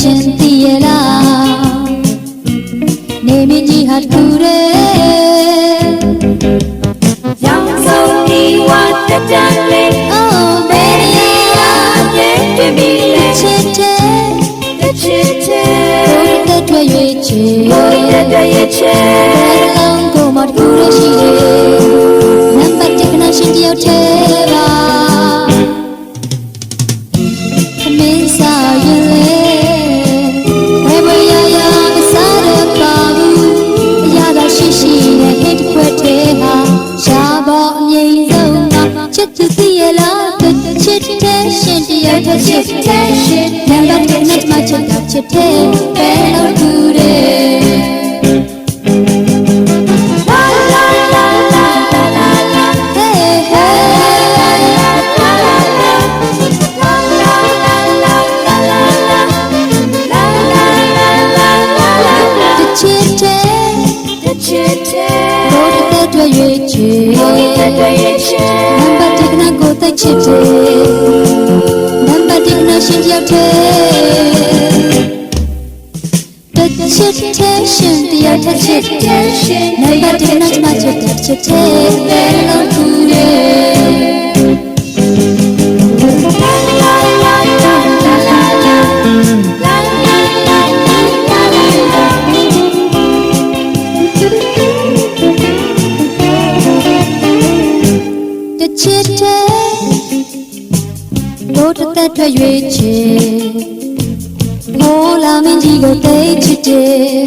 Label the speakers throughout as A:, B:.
A: ရှင်သိရလားနေမင်းကြီးဟာတူတယ်
B: ရောင်စုံဒီဝါတတန်လေး
A: Oh
B: ဘယ်နေရာပြည့်ပြည့်ပြီလဲ
A: ချစ်တယ်
B: ချစ်ချစ်
A: ဘုရားတွေ့ရွေးချေ
B: ဘုရားတရဲ့ချစ်
A: ဘယ်လုံးကိုမတူရရှိတယ်နံပါတ်1ကနရှင်တယောက်တည်းပါသမင်းစားရင်လေဘယ်ဘရရမစားရပါဘူးအရာသာရှိရှိနဲ့ဟိတ်ခွက်သေးဟာရှားပေါ်အမြင့်ဆုံးမှာချစ်သူသိရလားချစ်တဲ့ရှင်တယောက်တည်းချစ်တဲ့ရှင်နံပါတ်1နဲ့မှချစ်တာချစ်တဲ့ဘယ်လိုတူတယ်တွေ့ရွေးချေနံပါတ်1ကနကိုသိချစ်တယ်နံပါတ်1ကနရှင်တယောက်တည်းချစ်တဲ့ရှင်တယောက်တည်းချစ်တဲ့ရှင်နံပါတ်1ကနမှချစ်တဲ့ချစ်တဲ့ဘယ်လိုတူလဲချစ်တဲ့ဘုဒ္ဓသက်ထွက်ရွေးချေဟိုလာမင်းကြီးကိုသိချစ်တယ်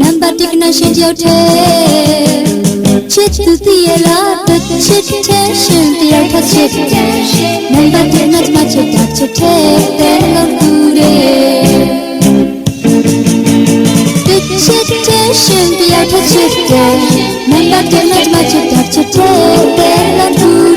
A: နံပါတ်1ကနရှင်တယောက်တည်းချစ်သူသိရလားချစ်တဲ့ရှင်တယောက်တည်းချစ်တဲ့နံပါတ်1ကနမှချစ်တာချစ်တဲ့ဘယ်လိုတူတယ်ချစ်တဲ့ရှင်တယောက်တည်းချစ်တဲ့နံပါတ်1ကနမှချစ်တာချစ်တဲ့ဘယ်လိုတူ